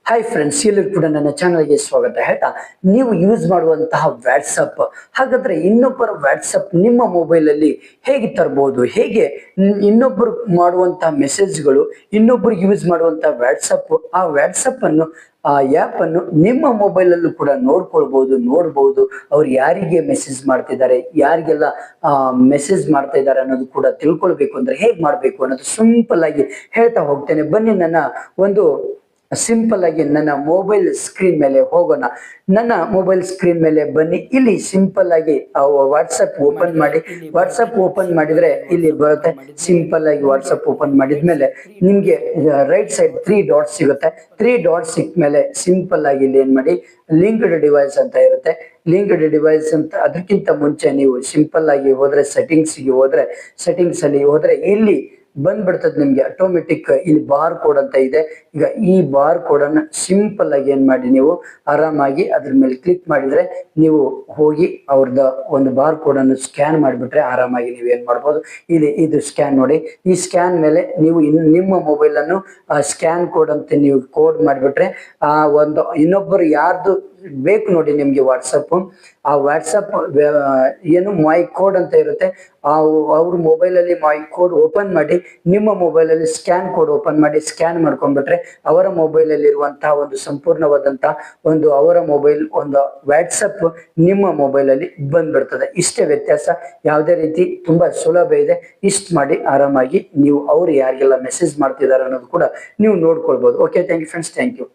Hi friends, ಎಲ್ಲರೂ ಕೂಡ ನನ್ನ ಚಾನಲ್ಗೆ ಸ್ವಾಗತ ಹೇಳ್ತಾ, ನೀವು ಯೂಸ್ ಮಾಡುವಂತಹ ವಾಟ್ಸಪ್, ಹಾಗಾದ್ರೆ ಇನ್ನೊಬ್ಬರ ವಾಟ್ಸಪ್ ನಿಮ್ಮ ಮೊಬೈಲ್ ಅಲ್ಲಿ ಹೇಗೆ ತರಬಹುದು, ಹೇಗೆ ಇನ್ನೊಬ್ಬರು ಮಾಡುವಂತಹ ಮೆಸೇಜ್ಗಳು ಇನ್ನೊಬ್ಬರು ಯೂಸ್ ಮಾಡುವಂತಹ ವಾಟ್ಸಪ್, ಆ ವಾಟ್ಸಪ್ ಅನ್ನು ಆ ಆ್ಯಪ್ ಅನ್ನು ನಿಮ್ಮ ಮೊಬೈಲ್ ಅಲ್ಲೂ ಕೂಡ ನೋಡ್ಬಹುದು. ಅವ್ರು ಯಾರಿಗೆ ಮೆಸೇಜ್ ಮಾಡ್ತಿದ್ದಾರೆ, ಯಾರಿಗೆಲ್ಲ ಮೆಸೇಜ್ ಮಾಡ್ತಾ ಇದ್ದಾರೆ ಅನ್ನೋದು ಕೂಡ ತಿಳ್ಕೊಳ್ಬೇಕು ಅಂದ್ರೆ ಹೇಗ್ ಮಾಡ್ಬೇಕು ಅನ್ನೋದು ಸಿಂಪಲ್ ಆಗಿ ಹೇಳ್ತಾ ಹೋಗ್ತೇನೆ. ಬನ್ನಿ, ನನ್ನ ಒಂದು ಸಿಂಪಲ್ ಆಗಿ ನನ್ನ ಮೊಬೈಲ್ ಸ್ಕ್ರೀನ್ ಮೇಲೆ ಹೋಗೋಣ. ನನ್ನ ಮೊಬೈಲ್ ಸ್ಕ್ರೀನ್ ಮೇಲೆ ಬನ್ನಿ. ಇಲ್ಲಿ ಸಿಂಪಲ್ ಆಗಿ ವಾಟ್ಸಪ್ ಓಪನ್ ಮಾಡಿದ್ರೆ ಇಲ್ಲಿ ಬರುತ್ತೆ. ಸಿಂಪಲ್ ಆಗಿ ವಾಟ್ಸಪ್ ಓಪನ್ ಮಾಡಿದ್ಮೇಲೆ ನಿಮ್ಗೆ ರೈಟ್ ಸೈಡ್ 3 ಡಾಟ್ಸ್ ಸಿಗುತ್ತೆ. 3 ಡಾಟ್ಸ್ ಸಿಕ್ಮೇಲೆ ಸಿಂಪಲ್ ಆಗಿ ಇಲ್ಲಿ ಏನ್ ಮಾಡಿ, ಲಿಂಕ್ಡ್ ಡಿವೈಸ್ ಅಂತ ಇರುತ್ತೆ. ಲಿಂಕ್ಡ್ ಡಿವೈಸ್ ಅಂತ ಅದಕ್ಕಿಂತ ಮುಂಚೆ ನೀವು ಸಿಂಪಲ್ ಆಗಿ ಹೋದ್ರೆ ಸೆಟ್ಟಿಂಗ್ಸ್ ಅಲ್ಲಿ ಹೋದ್ರೆ ಇಲ್ಲಿ ಬಂದ್ಬಿಡ್ತದೆ ನಿಮ್ಗೆ ಆಟೋಮೆಟಿಕ್. ಇಲ್ಲಿ ಬಾರ್ ಕೋಡ್ ಅಂತ ಇದೆ. ಈಗ ಈ ಬಾರ್ ಕೋಡ್ ಅನ್ನ ಸಿಂಪಲ್ ಆಗಿ ಏನ್ ಮಾಡಿ, ನೀವು ಆರಾಮಾಗಿ ಅದ್ರ ಮೇಲೆ ಕ್ಲಿಕ್ ಮಾಡಿದ್ರೆ ನೀವು ಹೋಗಿ ಅವ್ರದ ಒಂದು ಬಾರ್ ಕೋಡ್ ಅನ್ನು ಸ್ಕ್ಯಾನ್ ಮಾಡಿಬಿಟ್ರೆ ಆರಾಮಾಗಿ ನೀವು ಏನ್ ಮಾಡ್ಬೋದು, ಇಲ್ಲಿ ಇದು ಸ್ಕ್ಯಾನ್ ನೋಡಿ. ಈ ಸ್ಕ್ಯಾನ್ ಮೇಲೆ ನೀವು ನಿಮ್ಮ ಮೊಬೈಲ್ ಅನ್ನು ಸ್ಕ್ಯಾನ್ ಕೋಡ್ ಅಂತ ನೀವು ಕೋಡ್ ಮಾಡಿಬಿಟ್ರೆ ಆ ಒಂದು ಇನ್ನೊಬ್ಬರು ಯಾರ್ದು ಬೇಕು ನೋಡಿ ನಿಮ್ಗೆ ಆ ವಾಟ್ಸಪ್ ಏನು ಮೈ ಕೋಡ್ ಅಂತ ಇರುತ್ತೆ, ಅವ್ರ ಮೊಬೈಲ್ ಅಲ್ಲಿ ಮೈ ಕೋಡ್ ಓಪನ್ ಮಾಡಿ ನಿಮ್ಮ ಮೊಬೈಲ್ ಅಲ್ಲಿ ಸ್ಕ್ಯಾನ್ ಕೋಡ್ ಓಪನ್ ಮಾಡಿ ಸ್ಕ್ಯಾನ್ ಮಾಡ್ಕೊಂಡ್ಬಿಟ್ರೆ ಅವರ ಮೊಬೈಲ್ ಅಲ್ಲಿ ಇರುವಂತಹ ಒಂದು ಸಂಪೂರ್ಣವಾದಂತಹ ಒಂದು ಅವರ ಮೊಬೈಲ್ ಒಂದು ವಾಟ್ಸಪ್ ನಿಮ್ಮ ಮೊಬೈಲ್ ಅಲ್ಲಿ ಬಂದ್ಬಿಡ್ತದೆ. ಇಷ್ಟೇ ವ್ಯತ್ಯಾಸ, ಯಾವುದೇ ರೀತಿ ತುಂಬಾ ಸುಲಭ ಇದೆ. ಇಷ್ಟ ಮಾಡಿ ಆರಾಮಾಗಿ ನೀವು ಅವ್ರು ಯಾರಿಗೆಲ್ಲ ಮೆಸೇಜ್ ಮಾಡ್ತಿದ್ದಾರೆ ಅನ್ನೋದು ಕೂಡ ನೀವು ನೋಡ್ಕೊಳ್ಬಹುದು. Okay, thank you friends, thank you.